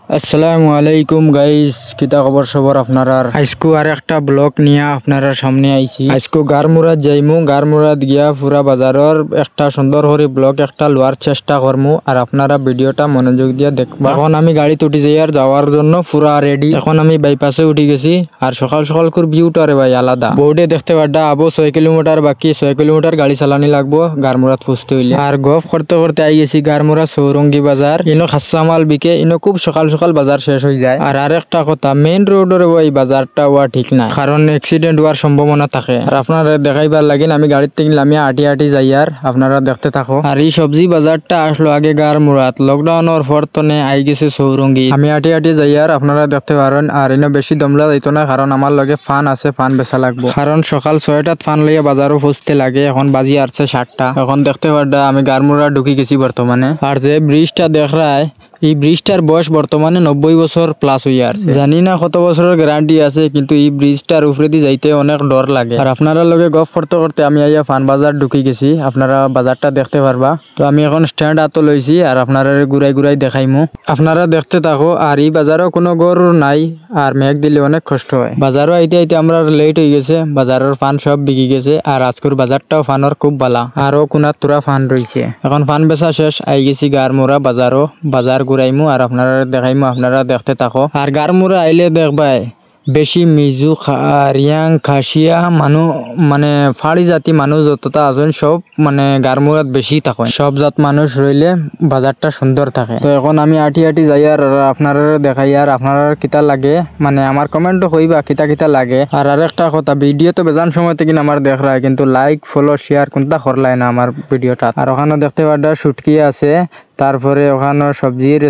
আসসালামু আলাইকুম গাইস, কিতা খবর সবর আপনারা? আজকু আর একটা ব্লগ নিয়ে আপনারা সামনে আইছি। আজকু গারমুরাত যাইমু, গারমুরাত গিয়া পুরা বাজারের একটা সুন্দর করে ব্লগ একটা লওয়ার চেষ্টা করমু আর আপনারা ভিডিওটা মনোযোগ দিয়ে দেখবা। এখন আমি গাড়ি উঠি যাই আর যাওয়ার জন্য পুরা রেডি। এখন আমি বাইপাসে উঠি গেছি আর সকাল সকাল করে ভিউটা রে ভাই আলাদা। বোর্ডে দেখতে পাড্ডা আবো 6 কিলোমিটার বাকি, 6 কিলোমিটার গাড়ি চালানি লাগবো গারমুরাত পৌঁছতে হইলে। আর গফ করতে করতে আই গেছি গারমুরা চৌরঙ্গি বাজার। ইনো খাসা মাল বিকে, ইনো খুব সকাল সকাল বাজার শেষ হয়ে যায়। আর আরেকটা কথা, মেইন রোডের ওই বাজারটা হওয়া ঠিক নাই, কারণ অ্যাক্সিডেন্ট হওয়ার সম্ভাবনা থাকে। আর আপনারা দেখাইবার লাগিন আমি গাড়ির থেকে নামিয়া আটি আটি যাই আর আপনারা দেখতে থাকো। আর এই সবজি বাজারটা আসলো আগে গারমুরাত, লকডাউনের পর তনে আই গেছে চৌরঙ্গি। আমি আটি আটি যাই আর আপনারা দেখতে পারেন। আর ইনো বেশি দমলা যাইতো না, কারণ আমার লগে ফান আছে, ফান বেচা লাগবো। কারণ সকাল 6টাত ফান লইয়া বাজারও পৌঁছতে লাগে। এখন বাজি আসছে 7টা। এখন দেখতে পারডা আমি গারমুরা ঢুকি গেছি বর্তমানে। আর যে ব্রিজটা দেখায়, এই ব্রিজটার বয়স বর্তমানে 90 বছর প্লাস হয়ে আসছে। জানি না কত বছরের গ্যারান্টি আছে, কিন্তু এই ব্রিজটার উপরে দিয়ে যাইতে অনেক ডর লাগে। আর আপনারা লগে গফ করতে করতে আমি আইয়া ফান বাজার ঢুকি গেছি, আপনারা বাজারটা দেখতে পারবা। তো আমি এখন স্ট্যান্ড আতো লইছি আর আপনারা ঘুরাই ঘুরাই দেখাইমু, আপনারা দেখতে থাকো। আর এই বাজারও কোনো গরু নাই আর মেঘ দিলে অনেক কষ্ট হয়। বাজারও আইতে আইতে আমরা লেট হয়ে গেছে, বাজারের ফান সব বিকি গেছে। আর আজকের বাজারটাও ফানের খুব ভালা, আরো কোনার তোরা ফান রয়েছে। এখন ফান বেচা শেষ, আই গেছি গারমুরা বাজারও। বাজার ঘুরাইমু আর আপনারা দেখাইমু, আপনারা দেখতে থাকো। আর গারমুরা আইলে দেখবাই বেশি মিজু রিয়াং খাসিয়া মানুষ, মানে ফাড়ি জাতি মানুষ যতটা আছেন সব মানে গারমুরাত বেশি থাকে। সব জাত মানুষ রইলে বাজারটা সুন্দর থাকে। তো এখন আমি আটি আটি যাই আর আপনারা দেখাই আর আপনারা কিতা লাগে, মানে আমার কমেন্টও কইবা কিতা কিতা লাগে। আর আরেকটা কথা, ভিডিও তো বেজান সময় থেকে আমার দেখ রায়, কিন্তু লাইক ফলো শেয়ার কোনটা করলাই না আমার ভিডিওটা। আর ওখানে দেখতে পাড্ডা শুটকি আছে, তারপরে ওখানে সবজির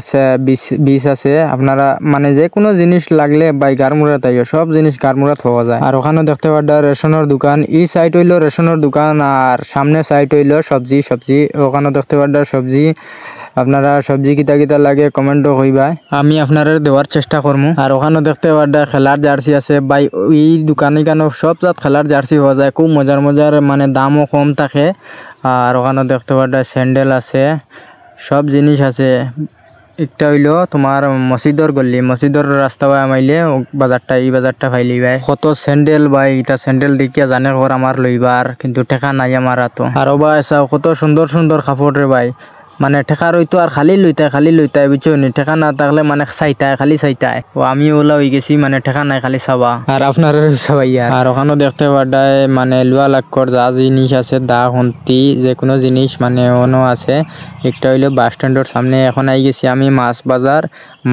বীজ আছে। আপনারা মানে যে কোনো জিনিস লাগলে বাই গারমুরা তাই সব জিনিস গারমুরাত পাওয়া যায়। আর ওখানে দেখতে পাড্ডা রেশনের দোকান, এই সাইড হইলো রেশনের দোকান আর সামনে সাইড হইলো সবজি। ওখানে দেখতে পাড্ডা সবজি। আপনারা সবজি কিতা কিতা লাগে কমেন্টও কইবা, আমি আপনারা দেওয়ার চেষ্টা করবো। আর ওখানে দেখতে পাড্ডা খেলার জার্সি আছে বাই, এই দোকানে কেন সব জাত খেলার জার্সি পাওয়া যায়, খুব মজার মজার, মানে দামও কম থাকে। আর ওখানে দেখতে পাড্ডা স্যান্ডেল আছে, সব জিনিস আছে। একটা হইলো তোমার মসজিদর গল্লি, মসজিদর রাস্তা বাই আমাইলে বাজারটা, এই বাজারটা ফাইলি ভাই কত স্যান্ডেল ভাই। এটা স্যান্ডেল দেখিয়া জানে ঘর আমার লইবার, কিন্তু টেকা নাই আমার হাতো। আর বা এসা কত সুন্দর সুন্দর কাপড় রে ভাই, মানে ঠেকা রইতো আর খালি লইতাই বুঝছো নি। ঠেকা না থাকলে মানে খালি চাইতায়। ও আমি ওলা হয়ে গেছি, মানে ঠেকা নাই খালি চাবা আর আপনার সবাই। আর ওখানেও দেখতে পাড্ডায় মানে লুয়া লাক্কর যা জিনিস আছে, দা হন্তি যে কোনো জিনিস মানে অন্য আছে। একটা হইলো বাস স্ট্যান্ডের সামনে। এখন আই গেছি আমি মাছ বাজার।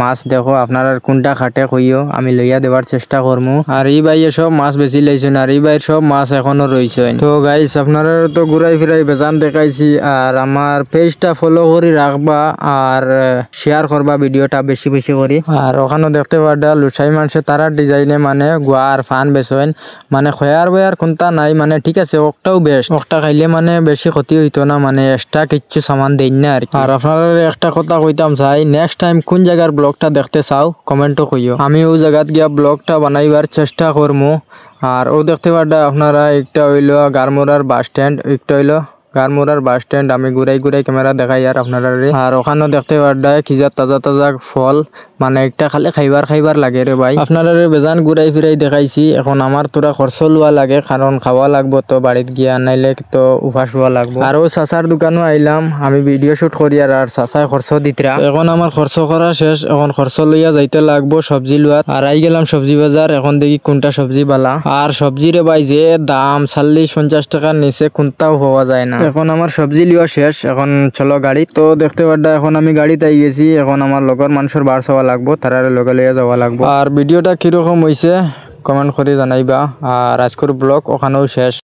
মাছ দেখো আপনারা কোনটা খাটে কইও, আমি লইয়া দেওয়ার চেষ্টা করমু। আর এই ভাই সব মাছ বেশি লাইছেন, আর এই ভাই সব মাছ এখনো রয়েছে। তো গাইস আপনারা তো ঘুরাই ফিরাই বেজান দেখাইছি। আর আমার পেজটা ফলো করি রাখবা আর শেয়ার করবা ভিডিওটা বেশি বেশি করি। আর ওখানে দেখতে পাড্ডা লুসাই মানুষে তারা ডিজাইনে মানে গুয়া আর ফান বেচেন, মানে খয়ার বয়ার কোনটা নাই, মানে ঠিক আছে ওকটাও বেশ, ওকটা খাইলে মানে বেশি ক্ষতি হইতো না, মানে এক্সট্রা কিচ্ছু সামান দেন না আর কি। আর আপনারা একটা কথা কইতাম চাই, নেক্সট টাইম কোন জায়গার ব্লগটা দেখতে চাও কমেন্টও কইও, আমি ওই জায়গাত গিয়া ব্লগটা বানাইবার চেষ্টা করবো। আর ও দেখতে পাড্ডা আপনারা একটা হইলো গারমুরার বাস স্ট্যান্ড, একটা হইলো গারমুরার বাস স্ট্যান্ড। আমি ঘুরাই ক্যামেরা দেখাই আর আপনারা। আর ওখানেও দেখতে পাড্ডা খিজা তাজা তাজা ফল, মানে একটা খালি খাইবার লাগে রে ভাই। আপনারা বেজান ঘুরাই ফিরাই দেখাইছি। এখন আমার তোরা খরচ লওয়া লাগে, কারণ খাওয়া লাগবো তো বাড়িত গিয়া, নাইলে তো উপাস হওয়া লাগবো। আর ও চাচার দোকানও আইলাম আমি ভিডিও শুট করি আর চাচায় খরচ দিতরা। এখন আমার খরচ করা শেষ, এখন খরচ লইয়া যাইতে লাগবো সবজি লওয়াত। আর আই গেলাম সবজি বাজার, এখন দেখি কোনটা সবজি বালা। আর সবজি রে ভাই যে দাম 40-50 টাকার নিচে কোনটাও হওয়া যায় না। এখন আমার সবজি লিওয়া শেষ, এখন চলো গাড়ি। তো দেখতে পাড্ডা এখন আমি গাড়িতে আই গেছি। এখন আমার লগর মানুষের বার চাওয়া লাগবো, তারা লগে লইয়া যাওয়া লাগবো। আর ভিডিওটা কিরকম হয়েছে কমেন্ট করে জানাইবা। আর আজকের ব্লগ ওখানেও শেষ।